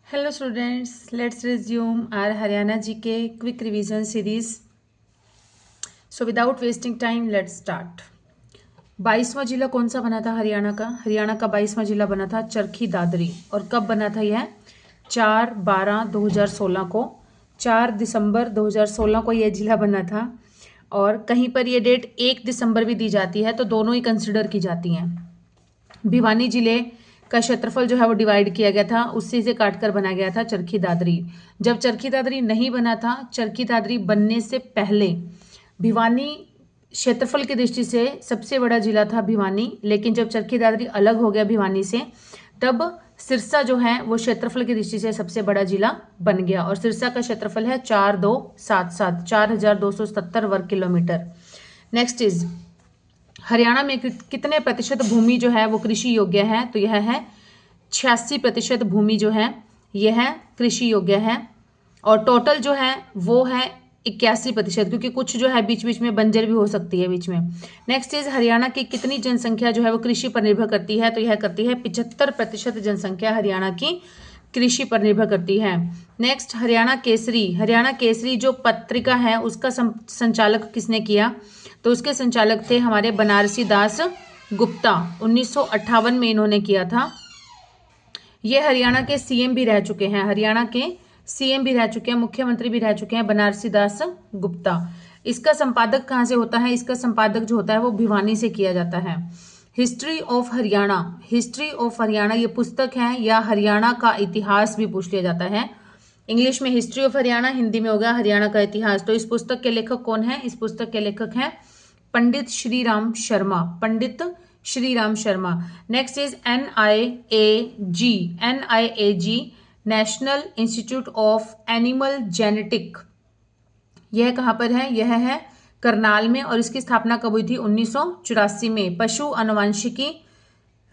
Hello students, let's resume our Haryana GK quick revision series. So without wasting time, let's start. 22वां जिला कौन सा बना था हरियाणा का 22वां जिला बना था चरखी दादरी। और कब बना था यह? 4/12/2016 को, 4 दिसंबर 2016 को यह जिला बना था। और कहीं पर यह डेट 1 दिसंबर भी दी जाती है, तो दोनों ही कंसिडर की जाती हैं। भिवानी जिले का क्षेत्रफल जो है वो डिवाइड किया गया था, उसी से काटकर बनाया गया था चरखी दादरी। जब चरखी दादरी नहीं बना था, चरखी दादरी बनने से पहले भिवानी क्षेत्रफल की दृष्टि से सबसे बड़ा जिला था भिवानी, लेकिन जब चरखी दादरी अलग हो गया भिवानी से, तब सिरसा जो है वो क्षेत्रफल की दृष्टि से सबसे बड़ा जिला बन गया। और सिरसा का क्षेत्रफल है 4277 4277 वर्ग किलोमीटर। नेक्स्ट इज हरियाणा में कितने प्रतिशत भूमि जो है वो कृषि योग्य है? तो यह है 86% भूमि जो है यह कृषि योग्य है। और टोटल जो है वो है 81%, क्योंकि कुछ जो है बीच बीच में बंजर भी हो सकती है बीच में। नेक्स्ट इज हरियाणा की कितनी जनसंख्या जो है वो कृषि पर निर्भर करती है? तो यह करती है 75% जनसंख्या हरियाणा की कृषि पर निर्भर करती है। नेक्स्ट हरियाणा केसरी जो पत्रिका है उसका संचालक किसने किया? तो उसके संचालक थे हमारे बनारसी दास गुप्ता। 1958 में इन्होंने किया था। ये हरियाणा के सीएम भी रह चुके हैं, मुख्यमंत्री भी रह चुके हैं, बनारसी दास गुप्ता। इसका संपादक कहाँ से होता है? इसका संपादक जो होता है वो भिवानी से किया जाता है। हिस्ट्री ऑफ हरियाणा ये पुस्तक है, या हरियाणा का इतिहास भी पूछ लिया जाता है। इंग्लिश में हिस्ट्री ऑफ हरियाणा, हिंदी में होगा हरियाणा का इतिहास। तो इस पुस्तक के लेखक कौन है? इस पुस्तक के लेखक हैं Pandit Shriram Sharma. Next is NIAG national institute of animal genetic. यह कहाँ पर है? यह है करनाल में, और इसकी स्थापना कब हुई थी? 1984 में।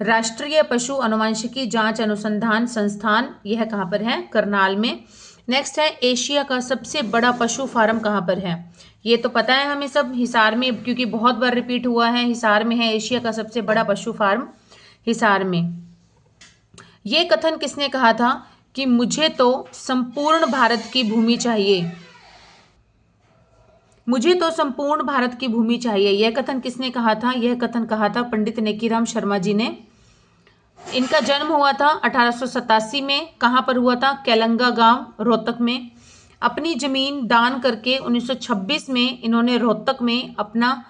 राष्ट्रीय पशु अनुवांशिकी जांच अनुसंधान संस्थान, यह कहाँ पर है? करनाल में। नेक्स्ट है एशिया का सबसे बड़ा पशु फार्म कहाँ पर है? ये तो पता है हमें सब, हिसार में, क्योंकि बहुत बार रिपीट हुआ है। हिसार में है एशिया का सबसे बड़ा पशु फार्म, हिसार में। ये कथन किसने कहा था कि मुझे तो संपूर्ण भारत की भूमि चाहिए? यह कथन किसने कहा था? यह कथन कहा था पंडित नेकीराम शर्मा जी ने। इनका जन्म हुआ था 1887 में। कहां पर हुआ था? केलंगा गांव, रोहतक में। अपनी जमीन दान करके 1926 में इन्होंने रोहतक में अपना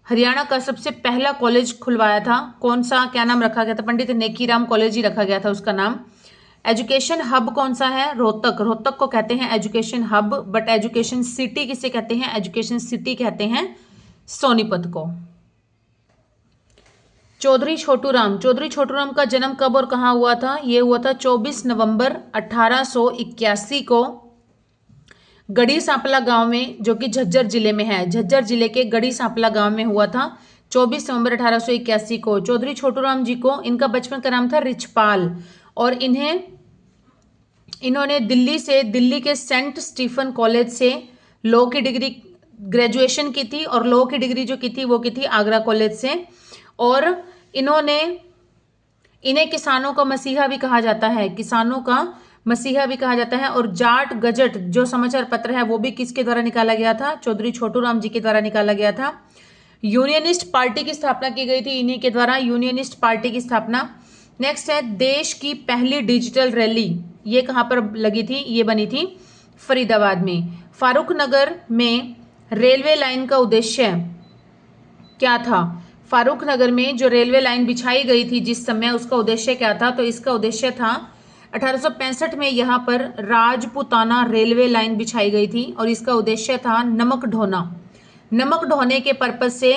हरियाणा का सबसे पहला कॉलेज खुलवाया था। कौन सा, क्या नाम रखा गया था? पंडित नेकीराम कॉलेज ही रखा गया था उसका नाम। एजुकेशन हब कौन सा है? रोहतक को कहते हैं education hub, but education city किसे कहते हैं? एजुकेशन सिटी कहते हैं सोनीपत को। चौधरी छोटू राम का जन्म कब और कहां हुआ था? यह हुआ था 24 नवंबर 1881 को गढ़ी सांपला गांव में, जो कि झज्जर जिले में है। झज्जर जिले के गढ़ी सांपला गांव में हुआ था 24 नवंबर 1881 को। चौधरी छोटू राम जी को, इनका बचपन का नाम था रिचपाल, और इन्होंने दिल्ली के सेंट स्टीफन कॉलेज से लॉ की डिग्री ग्रेजुएशन की थी, और लॉ की डिग्री जो की थी वो की थी आगरा कॉलेज से। और इन्हें किसानों का मसीहा भी कहा जाता है। और जाट गजट जो समाचार पत्र है वो भी किसके द्वारा निकाला गया था? चौधरी छोटू राम जी के द्वारा निकाला गया था। यूनियनिस्ट पार्टी की स्थापना की गई थी इन्हीं के द्वारा, यूनियनिस्ट पार्टी की स्थापना। नेक्स्ट है देश की पहली डिजिटल रैली, ये कहां पर लगी थी? ये बनी थी फरीदाबाद में। फारूक नगर में रेलवे लाइन का उद्देश्य क्या था? फारूक नगर में जो रेलवे लाइन बिछाई गई थी जिस समय, उसका उद्देश्य क्या था? तो इसका उद्देश्य था 1865 में यहाँ पर राजपुताना रेलवे लाइन बिछाई गई थी, और इसका उद्देश्य था नमक ढोने के पर्पज से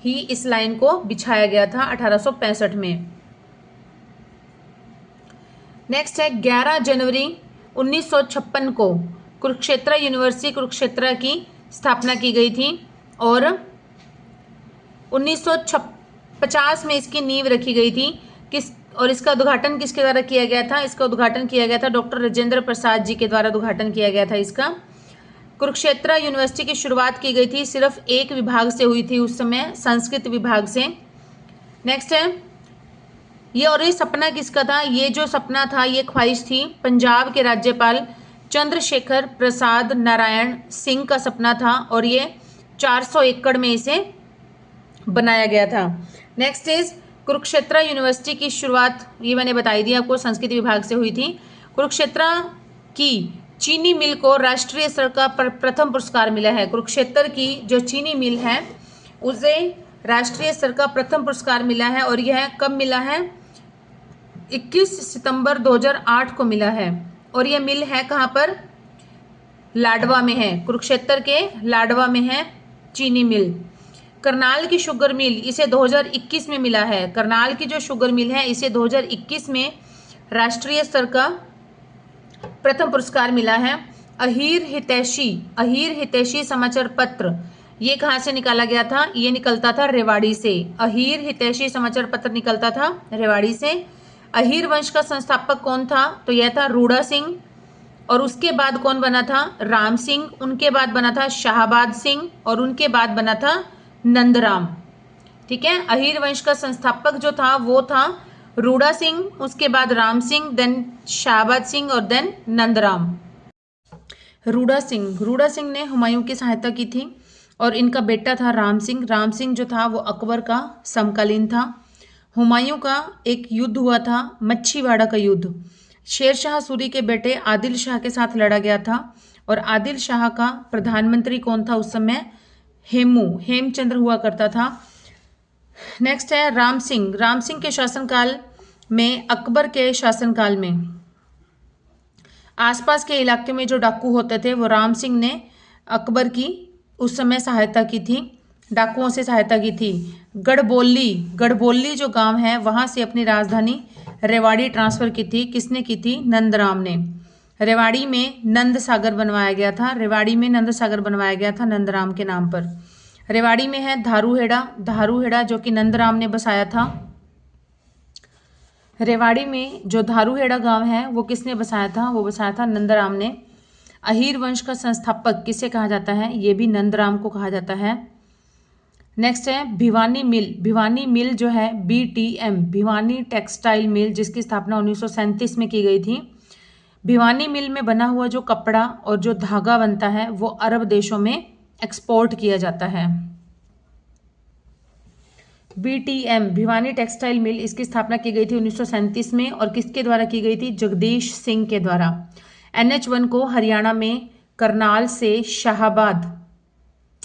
ही इस लाइन को बिछाया गया था 1865 में। नेक्स्ट है 11 जनवरी 1956 को कुरुक्षेत्र यूनिवर्सिटी कुरुक्षेत्र की स्थापना की गई थी, और 1950 में इसकी नींव रखी गई थी। और इसका उद्घाटन किसके द्वारा किया गया था? इसका उद्घाटन किया गया था डॉक्टर राजेंद्र प्रसाद जी के द्वारा उद्घाटन किया गया था इसका। कुरुक्षेत्र यूनिवर्सिटी की शुरुआत की गई थी, सिर्फ एक विभाग से हुई थी उस समय, संस्कृत विभाग से। नेक्स्ट है ये सपना किसका था? ये जो सपना था, ये ख्वाहिश थी पंजाब के राज्यपाल चंद्रशेखर प्रसाद नारायण सिंह का सपना था और ये 400 एकड़ में इसे बनाया गया था। नेक्स्ट इज कुरुक्षेत्र यूनिवर्सिटी की शुरुआत, ये मैंने बताई दी आपको, संस्कृति विभाग से हुई थी। कुरुक्षेत्र की चीनी मिल को राष्ट्रीय स्तर का प्रथम पुरस्कार मिला है। कुरुक्षेत्र की जो चीनी मिल है उसे राष्ट्रीय स्तर का प्रथम पुरस्कार मिला है और यह कब मिला है? 21 सितंबर 2008 को मिला है। और यह मिल है कहाँ पर? लाडवा में है, कुरुक्षेत्र के लाडवा में है चीनी मिल। करनाल की शुगर मिल, इसे 2021 में मिला है। करनाल की जो शुगर मिल है इसे 2021 में राष्ट्रीय स्तर का प्रथम पुरस्कार मिला है। अहीर हितैषी समाचार पत्र, ये कहाँ से निकाला गया था? ये निकलता था रेवाड़ी से। अहीर हितैषी समाचार पत्र निकलता था रेवाड़ी से। अहीर वंश का संस्थापक कौन था? तो यह था रूड़ा सिंह। और उसके बाद कौन बना था? राम सिंह। उनके बाद बना था शाहबाद सिंह और उनके बाद बना था नंदराम। ठीक है, अहीर वंश का संस्थापक जो था वो था रूड़ा सिंह, उसके बाद राम सिंह, देन शाहबाद सिंह और देन नंदराम। रूड़ा सिंह ने हुमायूं की सहायता की थी और इनका बेटा था राम सिंह। राम सिंह जो था वो अकबर का समकालीन था। हुमायूं का एक युद्ध हुआ था, मच्छीवाड़ा का युद्ध। शेर शाह सूरी के बेटे आदिल शाह के साथ लड़ा गया था और आदिल शाह का प्रधानमंत्री कौन था उस समय? हेमचंद्र हुआ करता था। नेक्स्ट है राम सिंह के शासनकाल में, अकबर के शासनकाल में आसपास के इलाके में जो डाकू होते थे वो राम सिंह ने अकबर की उस समय सहायता की थी, डाकुओं से सहायता की थी। गढ़बोली जो गांव है वहां से अपनी राजधानी रेवाड़ी ट्रांसफर की थी। किसने की थी? नंदराम ने। रेवाड़ी में नंद सागर बनवाया गया था नंदराम के नाम पर। रेवाड़ी में है धारूहेड़ा जो कि नंदराम ने बसाया था। रेवाड़ी में जो धारूहेड़ा गांव है वो किसने बसाया था? वो बसाया था नंदराम ने। अहीर वंश का संस्थापक किसे कहा जाता है? ये भी नंदराम को कहा जाता है। नेक्स्ट है भिवानी मिल जो है BTM, भिवानी टेक्सटाइल मिल, जिसकी स्थापना 1937 में की गई थी। भिवानी मिल में बना हुआ जो कपड़ा और जो धागा बनता है वो अरब देशों में एक्सपोर्ट किया जाता है। BTM भिवानी टेक्सटाइल मिल, इसकी स्थापना की गई थी 1937 में और किसके द्वारा की गई थी? जगदीश सिंह के द्वारा। NH1 को हरियाणा में करनाल से शाहबाद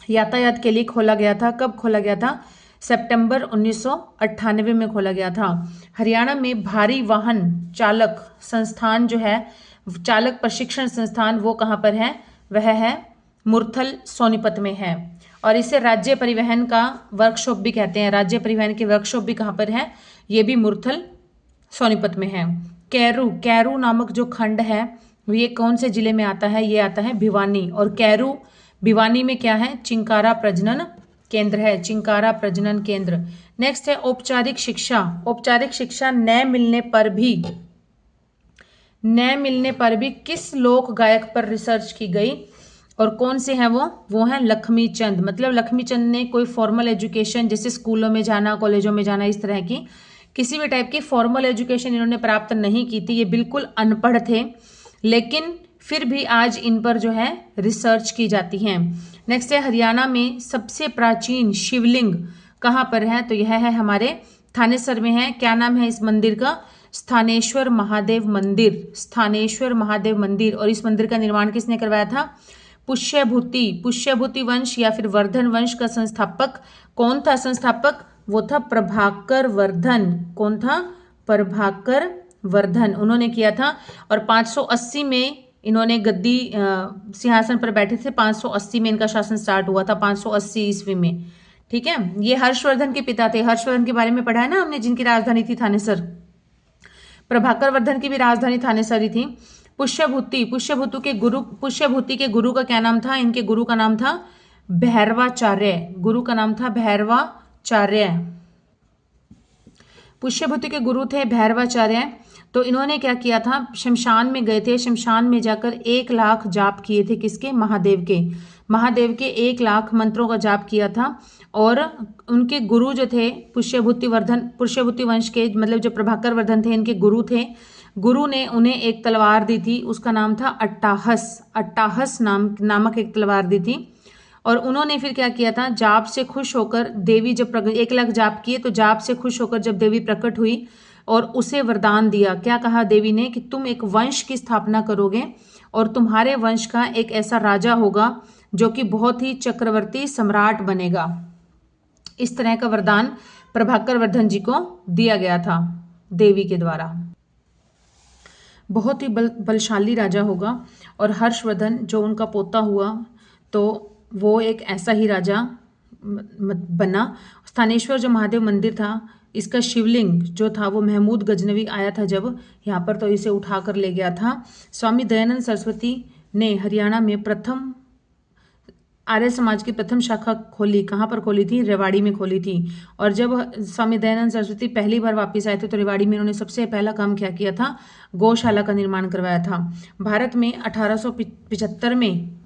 यातायात के लिए खोला गया था। कब खोला गया था? सितंबर 1998 में खोला गया था। हरियाणा में भारी वाहन चालक संस्थान जो है, चालक प्रशिक्षण संस्थान, वो कहाँ पर है? वह है मुरथल सोनीपत में है और इसे राज्य परिवहन का वर्कशॉप भी कहते हैं। राज्य परिवहन की वर्कशॉप भी कहाँ पर है? ये भी मुरथल सोनीपत में है। कैरू नामक जो खंड है ये कौन से जिले में आता है? ये आता है भिवानी। और कैरू भिवानी में क्या है? चिंकारा प्रजनन केंद्र है, चिंकारा प्रजनन केंद्र। नेक्स्ट है औपचारिक शिक्षा न मिलने पर भी किस लोक गायक पर रिसर्च की गई और कौन से हैं वो हैं लक्ष्मीचंद। मतलब लक्ष्मीचंद ने कोई फॉर्मल एजुकेशन, जैसे स्कूलों में जाना, कॉलेजों में जाना, इस तरह की किसी भी टाइप की फॉर्मल एजुकेशन इन्होंने प्राप्त नहीं की थी। ये बिल्कुल अनपढ़ थे, लेकिन फिर भी आज इन पर जो है रिसर्च की जाती है। नेक्स्ट है हरियाणा में सबसे प्राचीन शिवलिंग कहाँ पर है? तो यह है हमारे थानेसर में है। क्या नाम है इस मंदिर का? स्थानेश्वर महादेव मंदिर। और इस मंदिर का निर्माण किसने करवाया था? पुष्यभूति वंश या फिर वर्धन वंश का संस्थापक कौन था? वो था प्रभाकर वर्धन। कौन था? प्रभाकर वर्धन, उन्होंने किया था। और 580 में इन्होंने गद्दी सिंहासन पर बैठे थे। 580 में इनका शासन स्टार्ट हुआ था, 580 ईस्वी में। ठीक है, ये हर्षवर्धन के पिता थे। हर्षवर्धन के बारे में पढ़ा है ना हमने, जिनकी राजधानी थी थानेसर। प्रभाकर वर्धन की भी राजधानी थानेसर ही थी। पुष्यभूति के गुरु का क्या नाम था? इनके गुरु का नाम था भैरवाचार्य। पुष्यभूति के गुरु थे भैरवाचार्य। तो इन्होंने क्या किया था? शमशान में गए थे, शमशान में जाकर 1 लाख जाप किए थे। किसके? महादेव के। महादेव के 1,00,000 मंत्रों का जाप किया था। और उनके गुरु जो थे पुष्यभूति वंश के, मतलब जो प्रभाकर वर्धन थे, इनके गुरु थे। गुरु ने उन्हें एक तलवार दी थी, उसका नाम था अट्टाहस नामक एक तलवार दी थी। और उन्होंने फिर क्या किया था, जाप से खुश होकर देवी जब 1,00,000 जाप किए तो जाप से खुश होकर जब देवी प्रकट हुई और उसे वरदान दिया, क्या कहा देवी ने कि तुम एक वंश की स्थापना करोगे और तुम्हारे वंश का एक ऐसा राजा होगा जो कि बहुत ही चक्रवर्ती सम्राट बनेगा। इस तरह का वरदान प्रभाकर वर्धन जी को दिया गया था देवी के द्वारा। बहुत ही बलशाली राजा होगा। और हर्षवर्धन जो उनका पोता हुआ तो वो एक ऐसा ही राजा बना। स्थानेश्वर जो महादेव मंदिर था, इसका शिवलिंग जो था वो महमूद गजनवी आया था जब यहाँ पर, तो इसे उठा कर ले गया था। स्वामी दयानंद सरस्वती ने हरियाणा में प्रथम आर्य समाज की प्रथम शाखा खोली। कहाँ पर खोली थी? रेवाड़ी में खोली थी। और जब स्वामी दयानंद सरस्वती पहली बार वापस आए थे तो रेवाड़ी में उन्होंने सबसे पहला काम क्या किया था? गौशाला का निर्माण करवाया था। भारत में 1875 में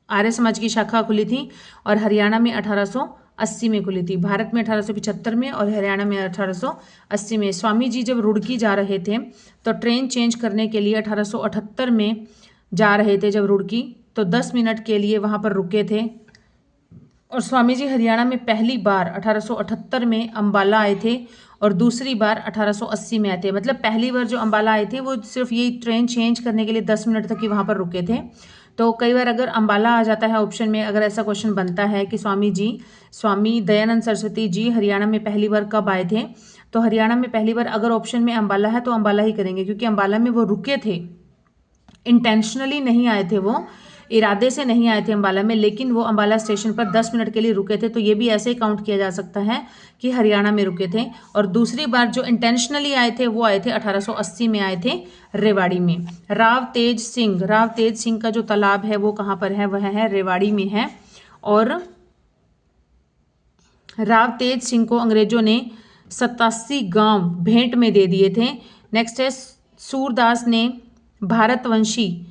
आर्य समाज की शाखा खुली थी और हरियाणा में 1880 में खुली थी। भारत में 1875 में और हरियाणा में 1880 में। स्वामी जी जब रुड़की जा रहे थे तो ट्रेन चेंज करने के लिए 1878 में जा रहे थे जब रुड़की, तो 10 मिनट के लिए वहाँ पर रुके थे। और स्वामी जी हरियाणा में पहली बार 1878 में अम्बाला आए थे और दूसरी बार 1880 में आए थे। मतलब पहली बार जो अम्बाला आए थे वो सिर्फ यही ट्रेन चेंज करने के लिए 10 मिनट तक ही वहाँ पर रुके थे। तो कई बार अगर अम्बाला आ जाता है ऑप्शन में, अगर ऐसा क्वेश्चन बनता है कि स्वामी दयानंद सरस्वती जी हरियाणा में पहली बार कब आए थे, तो हरियाणा में पहली बार अगर ऑप्शन में अम्बाला है तो अम्बाला ही करेंगे, क्योंकि अम्बाला में वो रुके थे। इंटेंशनली नहीं आए थे, वो इरादे से नहीं आए थे अम्बाला में, लेकिन वो अम्बाला स्टेशन पर 10 मिनट के लिए रुके थे। तो ये भी ऐसे ही काउंट किया जा सकता है कि हरियाणा में रुके थे। और दूसरी बार जो इंटेंशनली आए थे वो आए थे 1880 में आए थे रेवाड़ी में। राव तेज सिंह का जो तालाब है वो कहाँ पर है? वह है रेवाड़ी में है। और राव तेज सिंह को अंग्रेजों ने 87 गांव भेंट में दे दिए थे। नेक्स्ट है सूरदास ने भारतवंशी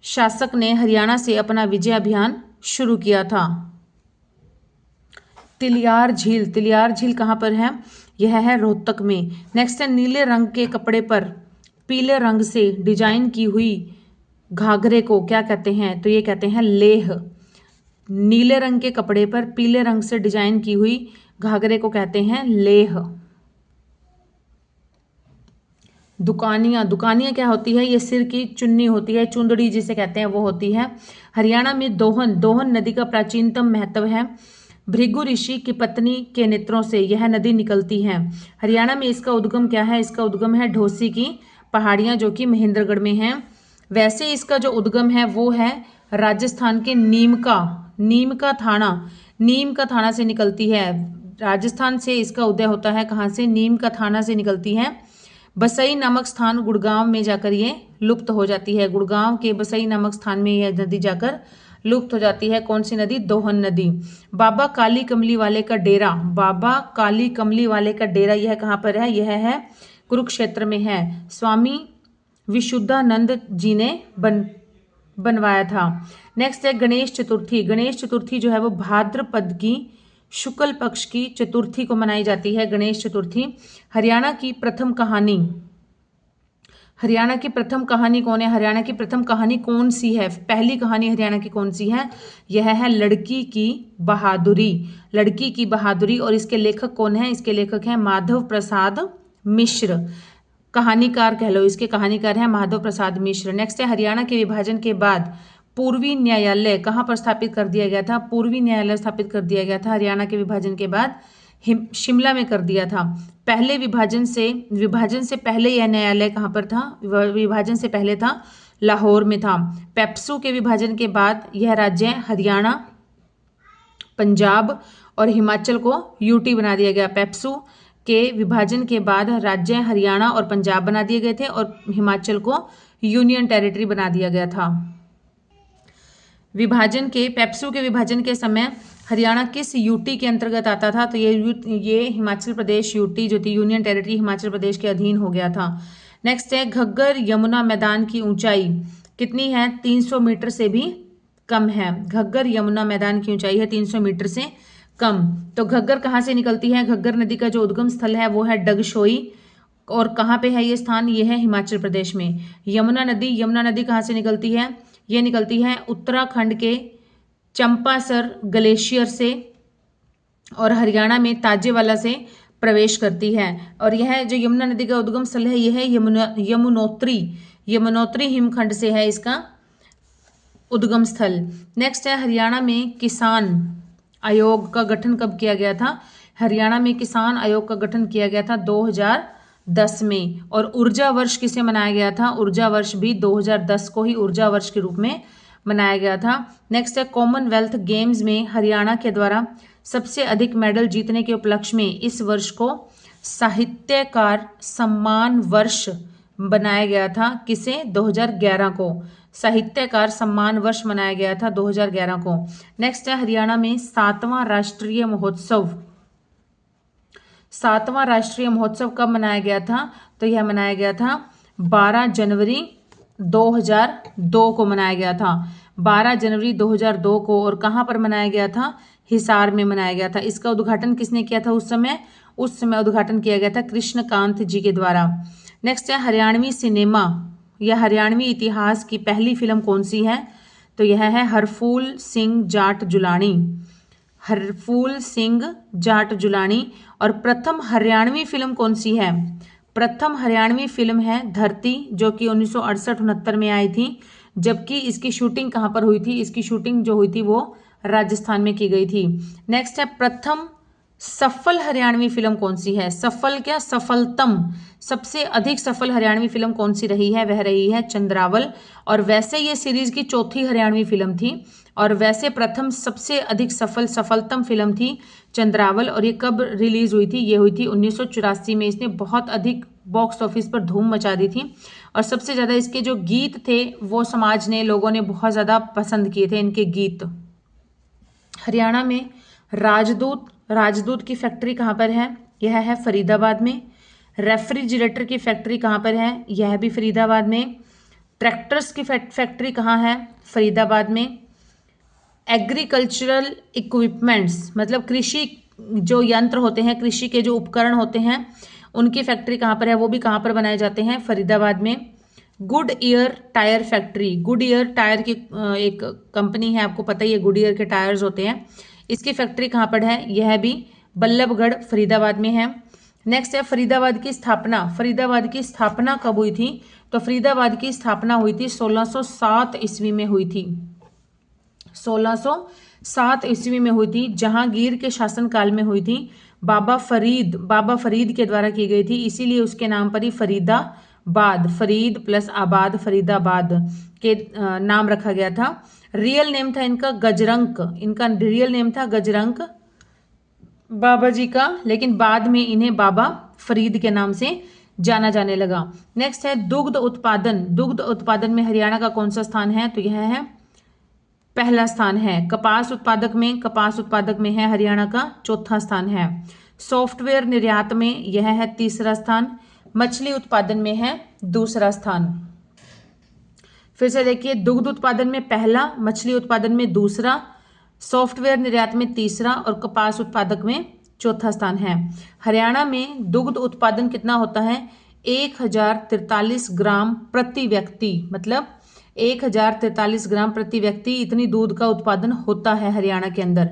शासक ने हरियाणा से अपना विजय अभियान शुरू किया था। तिलियार झील कहाँ पर है? यह है रोहतक में। नेक्स्ट है नीले रंग के कपड़े पर पीले रंग से डिजाइन की हुई घाघरे को क्या कहते हैं? तो ये कहते हैं लेह। नीले रंग के कपड़े पर पीले रंग से डिजाइन की हुई घाघरे को कहते हैं लेह। दुकानियाँ क्या होती है? ये सिर की चुन्नी होती है, चुंदड़ी जिसे कहते हैं वो होती है। हरियाणा में दोहन नदी का प्राचीनतम महत्व है। भृगु ऋषि की पत्नी के नेत्रों से यह नदी निकलती है। हरियाणा में इसका उद्गम क्या है? इसका उद्गम है ढोसी की पहाड़ियाँ जो कि महेंद्रगढ़ में हैं। वैसे इसका जो उद्गम है वो है राजस्थान के नीम का थाना से निकलती है। राजस्थान से इसका उदय होता है। कहाँ से? नीम का थाना से निकलती है। बसई नामक स्थान गुड़गांव में जाकर ये लुप्त हो जाती है। गुड़गांव के बसई नामक स्थान में यह नदी जाकर लुप्त हो जाती है। कौन सी नदी? दोहन नदी। बाबा काली कमली वाले का डेरा यह कहाँ पर है? यह है कुरुक्षेत्र में है। स्वामी विशुद्धानंद जी ने बनवाया था। नेक्स्ट है गणेश चतुर्थी जो है वो भाद्रपद की शुक्ल पक्ष की चतुर्थी को मनाई जाती है, गणेश चतुर्थी। हरियाणा की प्रथम कहानी कौन है? हरियाणा की प्रथम कहानी कौन सी है? पहली कहानी हरियाणा की कौन सी है? यह है लड़की की बहादुरी। और इसके लेखक कौन है? इसके लेखक हैं माधव प्रसाद मिश्र। कहानीकार कह लो, इसके कहानीकार हैं माधव प्रसाद मिश्र। नेक्स्ट है हरियाणा के विभाजन के बाद पूर्वी न्यायालय कहाँ पर स्थापित कर दिया गया था? पूर्वी न्यायालय स्थापित कर दिया गया था हरियाणा के विभाजन के बाद शिमला में कर दिया था। पहले विभाजन से पहले यह न्यायालय कहाँ पर था? विभाजन से पहले था लाहौर में था। पेप्सू के विभाजन के बाद यह राज्य हरियाणा, पंजाब और हिमाचल को यूटी बना दिया गया। पेप्सू के विभाजन के बाद राज्य हरियाणा और पंजाब बना दिए गए थे और हिमाचल को यूनियन टेरिटरी बना दिया गया था। पेप्सू के विभाजन के समय हरियाणा किस यूटी के अंतर्गत आता था? तो ये हिमाचल प्रदेश यूटी जो थी, यूनियन टेरिटरी हिमाचल प्रदेश के अधीन हो गया था। नेक्स्ट है घग्गर यमुना मैदान की ऊंचाई कितनी है? 300 मीटर से भी कम है। घग्गर यमुना मैदान की ऊंचाई है 300 मीटर से कम। तो घग्गर कहाँ से निकलती है? घग्गर नदी का जो उद्गम स्थल है वो है डगशोई। और कहाँ पे है ये स्थान? ये है हिमाचल प्रदेश में। यमुना नदी कहाँ से निकलती है? ये निकलती है उत्तराखंड के चंपासर ग्लेशियर से और हरियाणा में ताजेवाला से प्रवेश करती है। और यह जो यमुना नदी का उद्गम स्थल है यह है यमुनोत्री हिमखंड से है इसका उद्गम स्थल। नेक्स्ट है हरियाणा में किसान आयोग का गठन कब किया गया था? हरियाणा में किसान आयोग का गठन किया गया था 2010 में। और ऊर्जा वर्ष किसे मनाया गया था? ऊर्जा वर्ष भी 2010 को ही ऊर्जा वर्ष के रूप में मनाया गया था। नेक्स्ट है कॉमनवेल्थ गेम्स में हरियाणा के द्वारा सबसे अधिक मेडल जीतने के उपलक्ष्य में इस वर्ष को साहित्यकार सम्मान वर्ष बनाया गया था। किसे? 2011 को साहित्यकार सम्मान वर्ष मनाया गया था 2011 को। नेक्स्ट है हरियाणा में सातवां राष्ट्रीय महोत्सव कब मनाया गया था? तो यह मनाया गया था 12 जनवरी 2002 को मनाया गया था। 12 जनवरी 2002 को। और कहाँ पर मनाया गया था? हिसार में मनाया गया था। इसका उद्घाटन किसने किया था उस समय? उस समय उद्घाटन किया गया था कृष्णकांत जी के द्वारा। नेक्स्ट है हरियाणवी सिनेमा या हरियाणवी इतिहास की पहली फिल्म कौन सी है? तो यह है हरफूल सिंह जाट जुलानी। और प्रथम हरियाणवी फिल्म कौन सी है? प्रथम हरियाणवी फिल्म है धरती, जो कि 1968-69 में आई थी। जबकि इसकी शूटिंग कहाँ पर हुई थी? इसकी शूटिंग जो हुई थी वो राजस्थान में की गई थी। नेक्स्ट है प्रथम सफल हरियाणवी फिल्म कौन सी है? सफलतम सबसे अधिक सफल हरियाणवी फिल्म कौन सी रही है? वह रही है चंद्रावल। और वैसे ये सीरीज की चौथी हरियाणवी फिल्म थी। और वैसे प्रथम सबसे अधिक सफलतम फिल्म थी चंद्रावल। और ये कब रिलीज हुई थी? ये हुई थी 1984 में। इसने बहुत अधिक बॉक्स ऑफिस पर धूम मचा दी थी। और सबसे ज़्यादा इसके जो गीत थे वो समाज ने, लोगों ने बहुत ज़्यादा पसंद किए थे इनके गीत। हरियाणा में राजदूत की फैक्ट्री कहाँ पर है? यह है फरीदाबाद में। रेफ्रिजरेटर की फैक्ट्री कहाँ पर है? यह भी फरीदाबाद में। ट्रैक्टर्स की फैक्ट्री कहाँ है? फरीदाबाद में। एग्रीकल्चरल इक्विपमेंट्स मतलब कृषि जो यंत्र होते हैं, कृषि के जो उपकरण होते हैं, उनकी फैक्ट्री कहाँ पर है? वो भी कहाँ पर बनाए जाते हैं? फरीदाबाद में। Good year tyre factory, good year tyre की एक कंपनी है, आपको पता ही है गुड ईयर के टायर्स होते हैं। इसकी फैक्ट्री कहाँ पर है? यह भी बल्लभगढ़ फरीदाबाद में है। नेक्स्ट है फरीदाबाद की स्थापना कब हुई थी? तो फरीदाबाद की स्थापना हुई थी 1607 ईस्वी में हुई थी। 1607 ईस्वी में हुई थी, जहांगीर के शासनकाल में हुई थी। बाबा फरीद के द्वारा की गई थी, इसीलिए उसके नाम पर ही फरीदाबाद, फरीद प्लस आबाद, फरीदाबाद के नाम रखा गया था। रियल नेम था इनका गजरंक बाबा जी का, लेकिन बाद में इन्हें बाबा फरीद के नाम से जाना जाने लगा। नेक्स्ट है दुग्ध उत्पादन में हरियाणा का कौन सा स्थान है? तो यह है पहला स्थान है। कपास उत्पादक में है हरियाणा का चौथा स्थान है। सॉफ्टवेयर निर्यात में यह है तीसरा स्थान। मछली उत्पादन में है दूसरा स्थान। फिर से देखिए, दुग्ध उत्पादन में पहला, मछली उत्पादन में दूसरा, सॉफ्टवेयर निर्यात में तीसरा और कपास उत्पादक में चौथा स्थान है। हरियाणा में दुग्ध उत्पादन कितना होता है? 1043 ग्राम प्रति व्यक्ति, मतलब 1043 ग्राम प्रति व्यक्ति इतनी दूध का उत्पादन होता है हरियाणा के अंदर।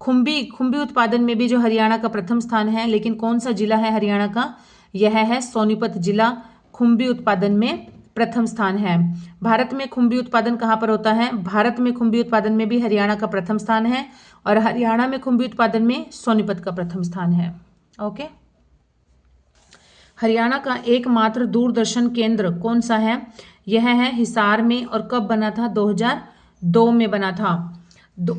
खुम्बी उत्पादन में भी जो हरियाणा का प्रथम स्थान है, लेकिन कौन सा जिला है हरियाणा का? यह है सोनीपत जिला, खुम्बी उत्पादन में प्रथम स्थान है। भारत में खुम्बी उत्पादन कहाँ पर होता है? भारत में खुम्बी उत्पादन में भी हरियाणा का प्रथम स्थान है और हरियाणा में खुम्बी उत्पादन में सोनीपत का प्रथम स्थान है। ओके, हरियाणा का एकमात्र दूरदर्शन केंद्र कौन सा है? यह है हिसार में। और कब बना था? 2002 में बना था।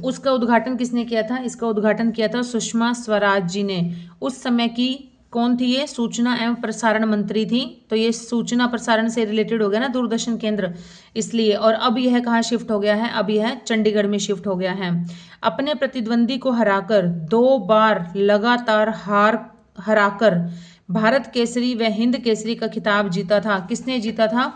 उसका उद्घाटन किसने किया था? इसका उद्घाटन किया था सुषमा स्वराज जी ने। उस समय की कौन थी ये? सूचना एवं प्रसारण मंत्री थी। तो ये सूचना प्रसारण से रिलेटेड हो गया ना दूरदर्शन केंद्र, इसलिए। और अब यह कहाँ शिफ्ट हो गया है? अब यह चंडीगढ़ में शिफ्ट हो गया है। अपने प्रतिद्वंदी को हराकर 2 बार लगातार हराकर भारत केसरी व हिंद केसरी का खिताब जीता था। किसने जीता था?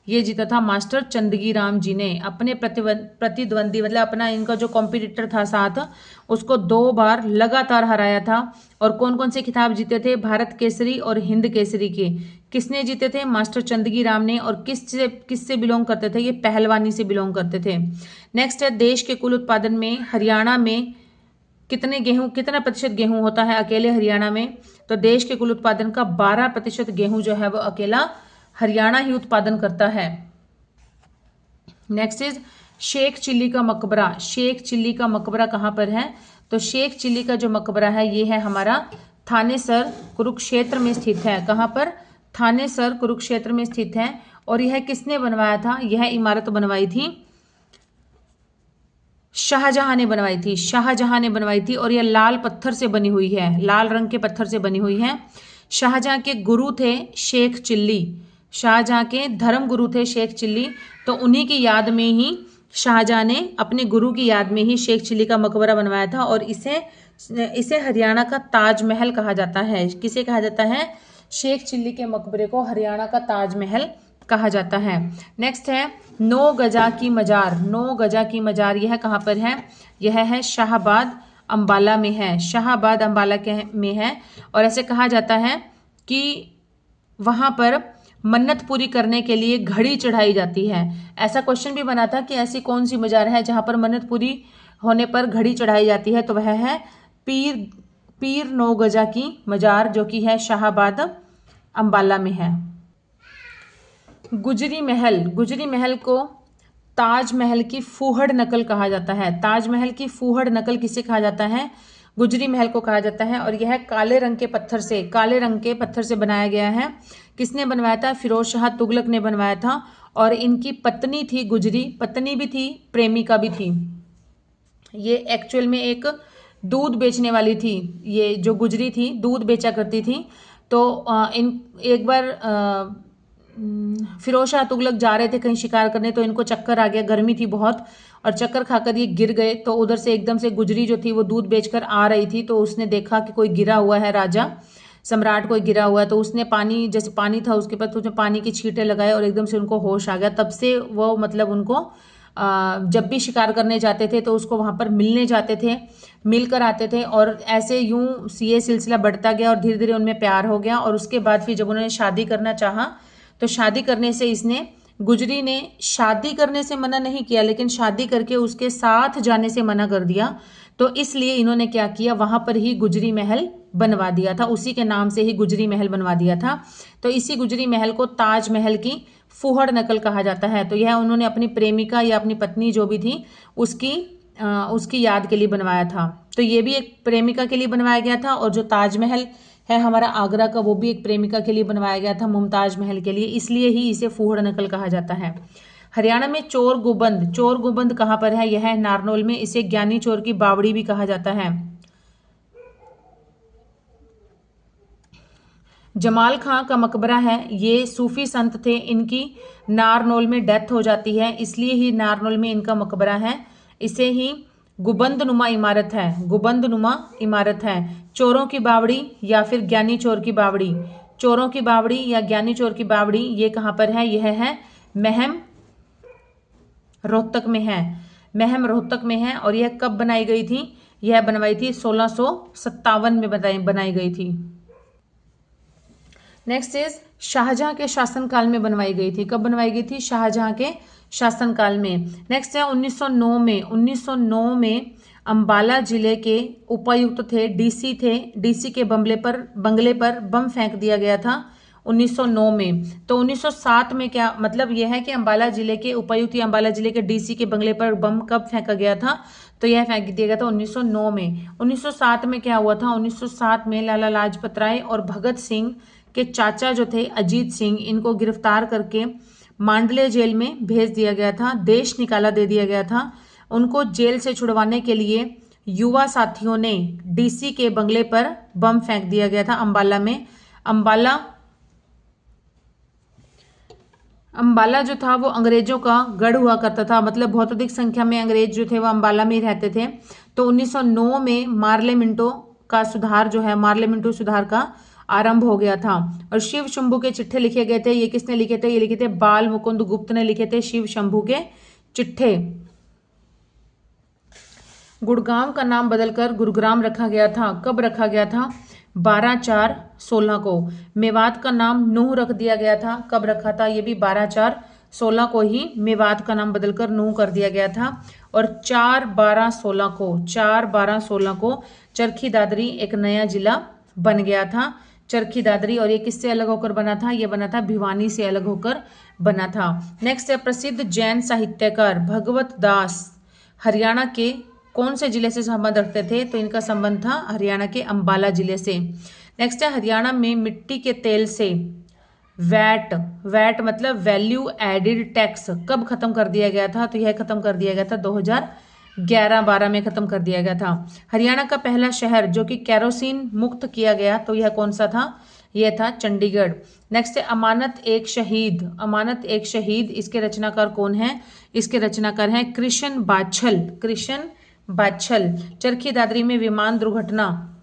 ये जीता था मास्टर चंदगी राम जी ने। अपने प्रतिद्वंदी मतलब अपना इनका जो कॉम्पिटिटर था साथ, उसको 2 बार लगातार हराया था। और कौन कौन से खिताब जीते थे? भारत केसरी और हिंद केसरी के किसने जीते थे? मास्टर चंदगी राम ने। और किससे बिलोंग करते थे? ये पहलवानी से बिलोंग करते थे। नेक्स्ट है, देश के कुल उत्पादन में हरियाणा में कितना प्रतिशत गेहूं होता है अकेले हरियाणा में? तो देश के कुल उत्पादन का 12% गेहूं जो है वो अकेला हरियाणा ही उत्पादन करता है। नेक्स्ट इज शेख चिल्ली का मकबरा। शेख चिल्ली का मकबरा कहां पर है? तो शेख चिल्ली का जो मकबरा है ये है हमारा थानेसर कुरुक्षेत्र में स्थित है। कहां पर? थानेसर कुरुक्षेत्र में स्थित है। और यह किसने बनवाया था? यह इमारत बनवाई थी शाहजहां ने बनवाई थी। शाहजहां ने बनवाई थी। और यह लाल पत्थर से बनी हुई है, लाल रंग के पत्थर से बनी हुई है। शाहजहां के गुरु थे शेख चिल्ली। शाहजहां के धर्म गुरु थे शेख चिल्ली। तो उन्हीं की याद में ही शाहजहां ने अपने गुरु की याद में ही शेख चिल्ली का मकबरा बनवाया था। और इसे हरियाणा का ताजमहल कहा जाता है। किसे कहा जाता है? शेख चिल्ली के मकबरे को हरियाणा का ताजमहल कहा जाता है। नेक्स्ट है 9 गजा की मजार। 9 गजा की मजार यह कहाँ पर है? यह है शाहाबाद अंबाला में है। शाहाबाद अंबाला के में है। और ऐसे कहा जाता है कि वहां पर मन्नत पूरी करने के लिए घड़ी चढ़ाई जाती है। ऐसा क्वेश्चन भी बना था कि ऐसी कौन सी मजार है जहां पर मन्नत पूरी होने पर घड़ी चढ़ाई जाती है? तो वह है पीर 9 गजा की मजार, जो कि है शाहाबाद अंबाला में है। गुजरी महल। गुजरी महल को ताजमहल की फूहड़ नकल कहा जाता है। ताजमहल की फूहड़ नकल किसे कहा जाता है? गुजरी महल को कहा जाता है। और यह काले रंग के पत्थर से बनाया गया है। किसने बनवाया था? फिरोज शाह तुगलक ने बनवाया था। और इनकी पत्नी थी गुजरी, पत्नी भी थी, प्रेमिका भी थी। ये एक्चुअल में एक दूध बेचने वाली थी। ये जो गुजरी थी दूध बेचा करती थी। तो एक बार फिरोज शाह तुगलक जा रहे थे कहीं शिकार करने, तो इनको चक्कर आ गया, गर्मी थी बहुत, और चक्कर खाकर ये गिर गए। तो उधर से एकदम से गुजरी जो थी वो दूध बेचकर आ रही थी, तो उसने देखा कि कोई गिरा हुआ है, राजा सम्राट कोई गिरा हुआ है। तो उसने पानी, जैसे पानी था उसके पास, तो उसने पानी की छींटे लगाए और एकदम से उनको होश आ गया। तब से वो मतलब उनको जब भी शिकार करने जाते थे तो उसको वहां पर मिलने जाते थे, मिलकर आते थे। और ऐसे यूं ये सिलसिला बढ़ता गया और धीरे धीरे उनमें प्यार हो गया। और उसके बाद फिर जब उन्होंने शादी करना चाहा तो शादी करने से गुजरी ने शादी करने से मना नहीं किया, लेकिन शादी करके उसके साथ जाने से मना कर दिया। तो इसलिए इन्होंने क्या किया, वहां पर ही गुजरी महल बनवा दिया था, उसी के नाम से ही गुजरी महल बनवा दिया था। तो इसी गुजरी महल को ताजमहल की फूहड़ नकल कहा जाता है। तो यह उन्होंने अपनी प्रेमिका या अपनी पत्नी जो भी थी उसकी याद के लिए बनवाया था। तो ये भी एक प्रेमिका के लिए बनवाया गया था। और जो ताजमहल है हमारा आगरा का, वो भी एक प्रेमिका के लिए बनवाया गया था, मुमताज महल के लिए। इसलिए ही इसे फूहड़ नकल कहा जाता है। हरियाणा में चोर गुबंद कहाँ पर है? यह है नारनौल में। इसे ज्ञानी चोर की बावड़ी भी कहा जाता है। जमाल खां का मकबरा है, ये सूफी संत थे, इनकी नारनौल में डेथ हो जाती है, इसलिए ही नारनौल में इनका मकबरा है। इसे ही गुबंदनुमा इमारत है। चोरों की बावड़ी या फिर ज्ञानी चोर की बावड़ी, चोरों की बावड़ी या ज्ञानी चोर की बावड़ी, ये कहां पर है? यह है महम रोहतक में है। महम रोहतक में है। और यह कब बनाई गई थी? यह बनवाई थी 1657 में बनाई गई थी। नेक्स्ट इज शाहजहां के शासनकाल में बनवाई गई थी। कब बनवाई गई थी? शाहजहां के शासनकाल में। नेक्स्ट है 1909 में अंबाला जिले के उपायुक्त थे, डीसी थे। डीसी के बंगले पर बम फेंक दिया गया था 1909 में। तो 1907 में क्या मतलब यह है कि अंबाला जिले के उपायुक्त या अंबाला जिले के डीसी के बंगले पर बम कब फेंका गया था? तो यह फेंक दिया गया था 1909 में। 1907 में क्या हुआ था? 1907 में लाला लाजपत राय और भगत सिंह के चाचा जो थे अजीत सिंह, इनको गिरफ्तार करके मांडले जेल में भेज दिया गया था, देश निकाला दे दिया गया था। उनको जेल से छुड़वाने के लिए युवा साथियों ने डीसी के बंगले पर बम फेंक दिया गया था अंबाला में। अंबाला जो था वो अंग्रेजों का गढ़ हुआ करता था, मतलब बहुत अधिक संख्या में अंग्रेज जो थे वो अंबाला में ही रहते थे। तो 1909 में मार्लेमिंटो सुधार का आरंभ हो गया था। और शिव शंभू के चिट्ठे लिखे गए थे, ये किसने लिखे थे? ये लिखे थे बाल मुकुंद गुप्त ने लिखे थे शिव शंभू के चिट्ठे। गुड़गांव का नाम बदलकर गुरुग्राम रखा गया था, कब रखा गया था? 12/4/16 को। मेवात का नाम नूह रख दिया गया था, कब रखा था? ये भी 12/4/16 को ही मेवात का नाम बदलकर नूह कर दिया गया था। और 4/12/16 को चरखी दादरी एक नया जिला बन गया था, चरखी दादरी। और ये किससे अलग होकर बना था? ये बना था भिवानी से अलग होकर बना था। नेक्स्ट है प्रसिद्ध जैन साहित्यकार भगवत दास हरियाणा के कौन से जिले से संबंध रखते थे? तो इनका संबंध था हरियाणा के अंबाला जिले से। नेक्स्ट है हरियाणा में मिट्टी के तेल से वैट, वैट मतलब वैल्यू एडिड टैक्स कब खत्म कर दिया गया था? तो यह खत्म कर दिया गया था 2011-12 में खत्म कर दिया गया था। हरियाणा का पहला शहर जो कि कैरोसिन मुक्त किया गया, तो यह कौन सा था? यह था चंडीगढ़। नेक्स्ट है अमानत एक शहीद, अमानत एक शहीद, इसके रचनाकार कौन है? इसके रचनाकार हैं कृष्ण बाछल, कृष्ण बाछल। चरखी दादरी में विमान दुर्घटना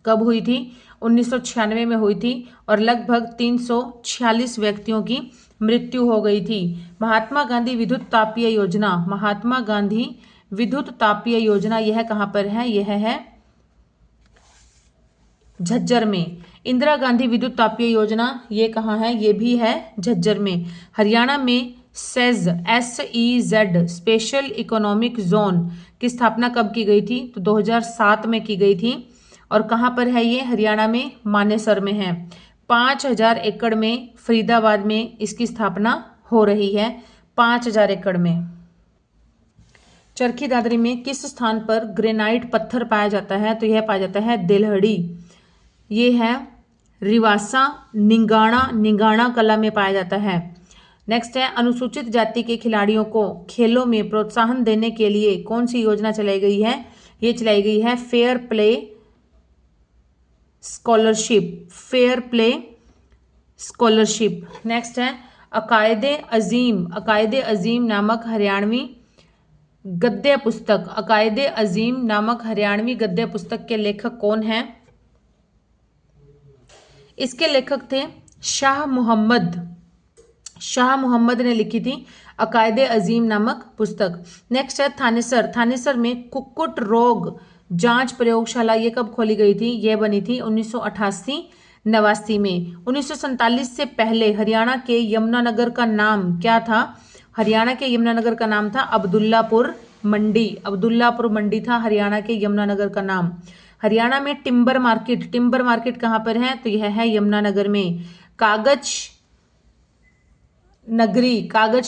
कब हुई थी? 1996 में हुई थी और लगभग 346 व्यक्तियों की मृत्यु हो गई थी। महात्मा गांधी विद्युत तापीय योजना, महात्मा गांधी विद्युत तापीय योजना यह कहां पर है? यह है झज्जर में। इंदिरा गांधी विद्युत तापीय योजना ये कहाँ है? ये भी है झज्जर में। हरियाणा में says SEZ special economic zone की स्थापना कब की गई थी? तो 2007 में की गई थी। और कहाँ पर है ये? हरियाणा में मानेसर में है। 5000 एकड़ में फरीदाबाद में इसकी स्थापना हो रही है, 5000 एकड़ में। चरखी दादरी में किस स्थान पर ग्रेनाइट पत्थर पाया जाता है? तो यह पाया जाता है देलहड़ी, ये है रिवासा निंगाणा कला में पाया जाता है। नेक्स्ट है अनुसूचित जाति के खिलाड़ियों को खेलों में प्रोत्साहन देने के लिए कौन सी योजना चलाई गई है? ये चलाई गई है fair play scholarship, fair play scholarship. Next है अकायदे अजीम नामक हरियाणवी गद्य पुस्तक, अकायदे अजीम नामक हरियाणवी गद्य पुस्तक के लेखक कौन हैं? इसके लेखक थे शाह मोहम्मद ने लिखी थी अकायदे अजीम नामक पुस्तक। नेक्स्ट है थानेसर में कुक्कुट रोग जांच प्रयोगशाला ये कब खोली गई थी? ये बनी थी 1988-89 में। 1947 से पहले हरियाणा के यमुनानगर का नाम क्या था? हरियाणा के यमुनानगर का नाम था अब्दुल्लापुर मंडी, अब्दुल्लापुर मंडी था हरियाणा के यमुनानगर का नाम। हरियाणा में टिम्बर मार्केट कहाँ पर है? तो यह है यमुनानगर में। कागज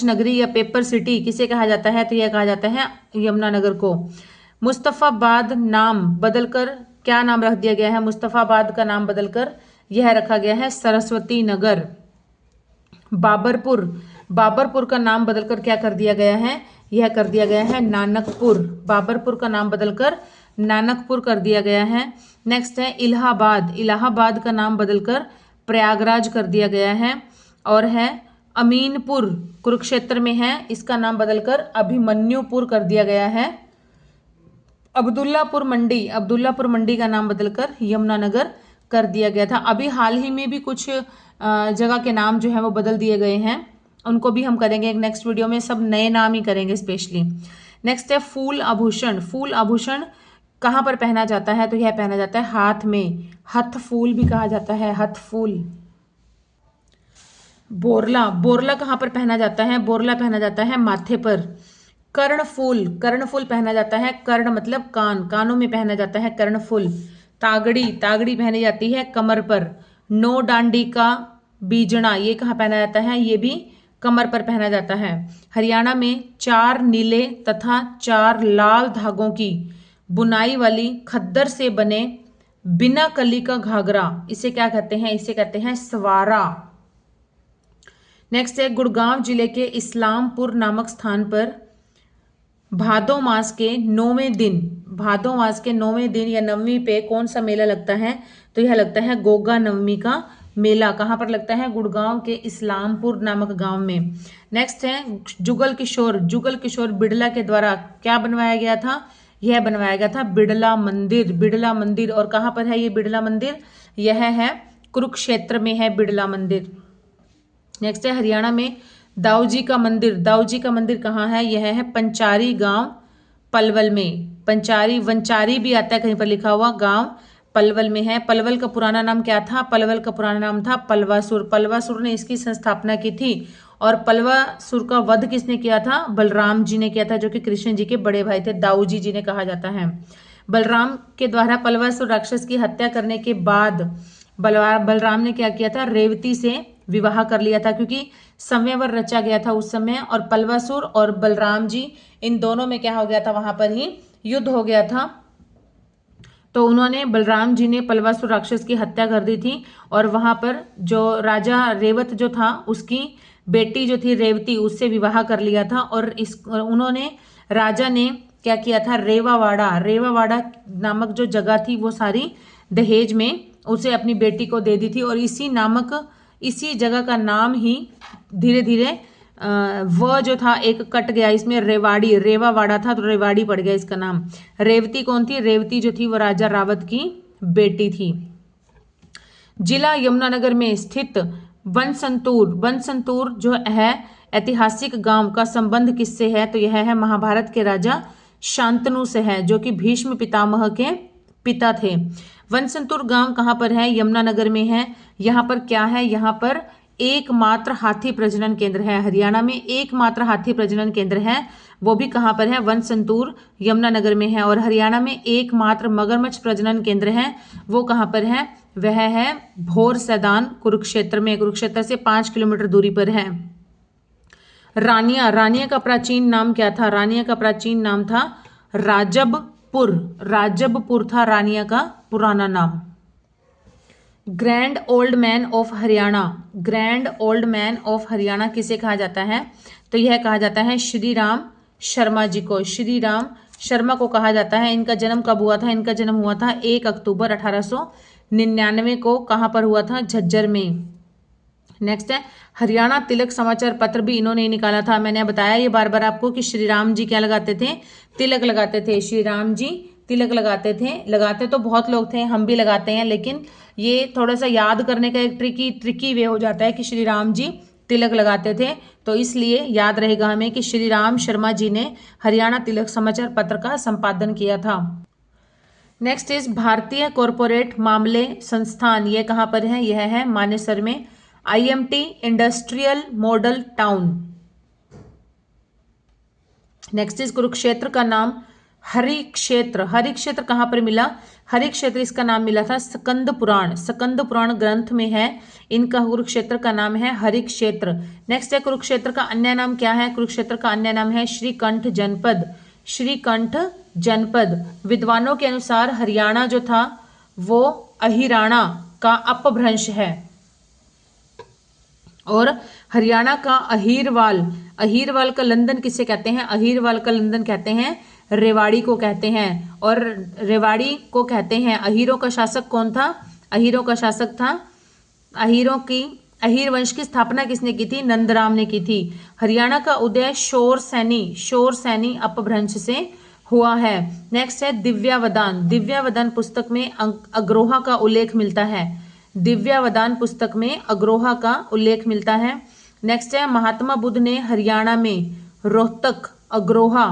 नगरी या पेपर सिटी किसे कहा जाता है? तो यह कहा जाता है यमुनानगर को। मुस्तफाबाद नाम बदलकर क्या नाम रख दिया गया है? मुस्तफाबाद का नाम बदलकर यह रखा गया है सरस्वती नगर। बाबरपुर का नाम बदलकर क्या कर दिया गया है? यह कर दिया गया है नानकपुर, बाबरपुर का नाम बदलकर नानकपुर कर दिया गया है। नेक्स्ट है इलाहाबाद का नाम बदलकर प्रयागराज कर दिया गया है। और है अमीनपुर कुरुक्षेत्र में है, इसका नाम बदलकर अभिमन्युपुर कर दिया गया है। अब्दुल्लापुर मंडी का नाम बदलकर यमुनानगर कर दिया गया था। अभी हाल ही में भी कुछ जगह के नाम जो है वो बदल दिए गए हैं, उनको भी हम करेंगे एक नेक्स्ट वीडियो में, सब नए नाम ही करेंगे स्पेशली। नेक्स्ट है फूल आभूषण कहाँ पर पहना जाता है? तो यह पहना जाता है हाथ में, हथ फूल भी कहा जाता है, हथ फूल। बोरला कहाँ पर पहना जाता है? बोरला पहना जाता है माथे पर। कर्णफूल पहना जाता है, कर्ण मतलब कानों में पहना जाता है कर्णफूल। तागड़ी पहनी जाती है कमर पर। नो डांडी का बीजना ये कहाँ पहना जाता है? ये भी कमर पर पहना जाता है। हरियाणा में 4 नीले तथा 4 लाल धागों की बुनाई वाली खद्दर से बने बिना कली का घाघरा, इसे क्या कहते हैं? इसे कहते हैं सवारा। नेक्स्ट है गुड़गांव जिले के इस्लामपुर नामक स्थान पर भादो मास के 9वें दिन या नवमी पे कौन सा मेला लगता है? तो यह लगता है गोगा नवमी का मेला। कहाँ पर लगता है? गुड़गांव के इस्लामपुर नामक गांव में। नेक्स्ट है जुगल किशोर बिड़ला के द्वारा क्या बनवाया गया था? यह बनवाया गया था बिड़ला मंदिर, बिड़ला मंदिर। और कहाँ पर है ये बिड़ला मंदिर? यह है कुरुक्षेत्र में है बिड़ला मंदिर। नेक्स्ट है हरियाणा में दाऊ जी का मंदिर। दाऊ जी का मंदिर कहाँ है? यह है पंचारी गांव पलवल में। पंचारी, वंचारी भी आता है कहीं पर लिखा हुआ, गांव पलवल में है। पलवल का पुराना नाम क्या था? पलवल का पुराना नाम था पलवासुर। पलवासुर ने इसकी संस्थापना की थी। और पलवासुर का वध किसने किया था? बलराम जी ने किया था, जो कि कृष्ण जी के बड़े भाई थे, दाऊ जी जिन्हें कहा जाता है। बलराम के द्वारा पलवासुर राक्षस की हत्या करने के बाद बलराम ने क्या किया था? रेवती से विवाह कर लिया था, क्योंकि संयमवर रचा गया था उस समय। और पलवासुर और बलराम जी, इन दोनों में क्या हो गया था? वहां पर ही युद्ध हो गया था। तो उन्होंने, बलराम जी ने पलवासुर राक्षस की हत्या कर दी थी। और वहां पर जो राजा रेवत जो था, उसकी बेटी जो थी रेवती, उससे विवाह कर लिया था। और उन्होंने, राजा ने क्या किया था? रेवावाड़ा, रेवावाड़ा नामक जो जगह थी वो सारी दहेज में उसे अपनी बेटी को दे दी थी। और इसी जगह का नाम ही धीरे धीरे व जो था एक कट गया, इसमें रेवाड़ी, रेवावाड़ा था तो रेवाड़ी पड़ गया इसका नाम। रेवती कौन थी? रेवती जो थी वो राजा रावत की बेटी थी। जिला यमुनानगर में स्थित बनसंतूर, बनसंतूर जो है ऐतिहासिक गांव का संबंध किससे है? तो यह है महाभारत के राजा शांतनु से है, जो कि भीष्म पितामह के पिता थे। बनसंतूर गांव कहाँ पर है? यमुनानगर में है। यहाँ पर क्या है? यहाँ पर एकमात्र हाथी प्रजनन केंद्र है। हरियाणा में एकमात्र हाथी प्रजनन केंद्र है, वो भी कहाँ पर है? बनसंतूर यमुनानगर में है। और हरियाणा में एकमात्र मगरमच्छ प्रजनन केंद्र है, वो कहाँ पर है? वह है भोर सैदान कुरुक्षेत्र में, कुरुक्षेत्र से 5 किलोमीटर दूरी पर है। रानिया, रानिया का प्राचीन नाम क्या था? रानिया का प्राचीन नाम था राजबपुर, राजबपुर था रानिया का पुराना नाम। Grand old man of Haryana, grand old man of Haryana किसे कहा जाता है? तो यह कहा जाता है श्री राम शर्मा जी को, श्री राम शर्मा को कहा जाता है। इनका जन्म कब हुआ था? इनका जन्म हुआ था 1 अक्टूबर 1899 को। कहाँ पर हुआ था? झज्जर में। नेक्स्ट है हरियाणा तिलक समाचार पत्र, भी इन्होंने निकाला था। मैंने बताया ये बार बार आपको कि श्री राम जी क्या लगाते थे? तिलक लगाते थे। श्री राम जी तिलक लगाते थे। लगाते तो बहुत लोग थे, हम भी लगाते हैं, लेकिन ये थोड़ा सा याद करने का एक ट्रिकी वे हो जाता है कि श्री राम जी तिलक लगाते थे। तो इसलिए याद रहेगा हमें कि श्री राम शर्मा जी ने हरियाणा तिलक समाचार पत्र का संपादन किया था। नेक्स्ट इज भारतीय कॉरपोरेट मामले संस्थान, ये कहाँ पर है? यह है मानेसर में। IMT industrial model town. Next is Kurukshetra का नाम हरि क्षेत्र, हरि क्षेत्र कहाँ पर मिला? हरि क्षेत्र इसका नाम मिला था स्कंद पुराण, स्कंद पुराण ग्रंथ में है। इनका कुरुक्षेत्र का नाम है हरि क्षेत्र। नेक्स्ट है कुरुक्षेत्र का अन्य नाम क्या है? कुरुक्षेत्र का अन्य नाम है श्रीकंठ जनपद, श्रीकंठ जनपद। विद्वानों के अनुसार हरियाणा जो था वो अहिराणा का अपभ्रंश है। और हरियाणा का अहीरवाल, अहीरवाल का लंदन किसे कहते हैं? अहीरवाल का लंदन कहते हैं रेवाड़ी को कहते हैं। और रेवाड़ी को कहते हैं। अहीरों का शासक कौन था? अहीरों का शासक था, अहीर वंश की स्थापना किसने की थी? नंदराम ने की थी। हरियाणा का उदय शोर सैनी अपभ्रंश से हुआ है। नेक्स्ट है दिव्यावदान, दिव्यावदान पुस्तक में अग्रोहा का उल्लेख मिलता है, दिव्यावदान पुस्तक में अग्रोहा का उल्लेख मिलता है। नेक्स्ट है महात्मा बुद्ध ने हरियाणा में रोहतक, अग्रोहा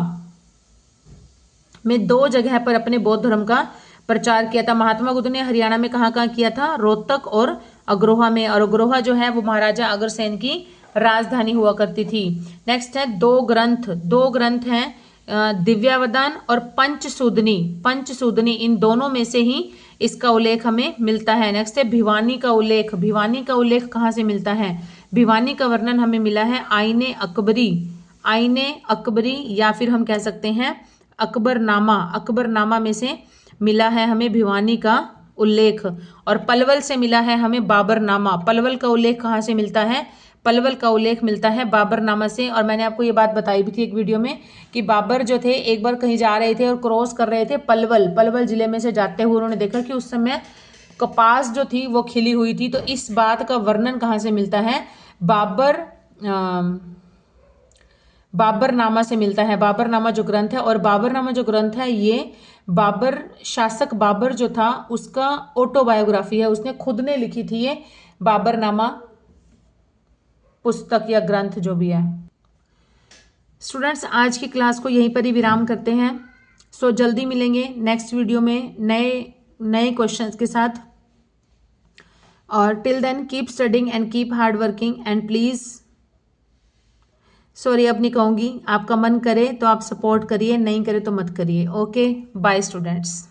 में 2 जगह पर अपने बौद्ध धर्म का प्रचार किया था। महात्मा बुद्ध ने हरियाणा में कहाँ कहाँ किया था? रोहतक और अग्रोहा में। और अग्रोहा जो है वो महाराजा अग्रसेन की राजधानी हुआ करती थी। नेक्स्ट है 2 ग्रंथ हैं दिव्यावदान और पंचसूदनी, पंचसूदनी, इन दोनों में से ही इसका उल्लेख हमें मिलता है। नेक्स्ट है भिवानी का उल्लेख, भिवानी का उल्लेख कहाँ से मिलता है? भिवानी का वर्णन हमें मिला है आईने अकबरी, आईने अकबरी, या फिर हम कह सकते हैं अकबरनामा, अकबरनामा में से मिला है हमें भिवानी का उल्लेख। और पलवल से मिला है हमें बाबरनामा। पलवल का उल्लेख कहाँ से मिलता है? पलवल का उल्लेख मिलता है बाबरनामा से। और मैंने आपको ये बात बताई भी थी एक वीडियो में कि बाबर जो थे एक बार कहीं जा रहे थे और क्रॉस कर रहे थे पलवल जिले में से जाते हुए उन्होंने देखा कि उस समय कपास जो थी वो खिली हुई थी। तो इस बात का वर्णन कहाँ से मिलता है? बाबरनामा से मिलता है। बाबरनामा जो ग्रंथ है, और बाबरनामा जो ग्रंथ है ये बाबर, शासक बाबर जो था उसका ऑटोबायोग्राफी है, उसने खुद ने लिखी थी ये बाबरनामा पुस्तक या ग्रंथ जो भी है। स्टूडेंट्स, आज की क्लास को यहीं पर ही विराम करते हैं। सो जल्दी मिलेंगे नेक्स्ट वीडियो में नए नए क्वेश्चंस के साथ। और till then keep studying and keep hard working and please, sorry अब नहीं कहूँगी, आपका मन करे तो आप सपोर्ट करिए, नहीं करे तो मत करिए। Okay, bye students.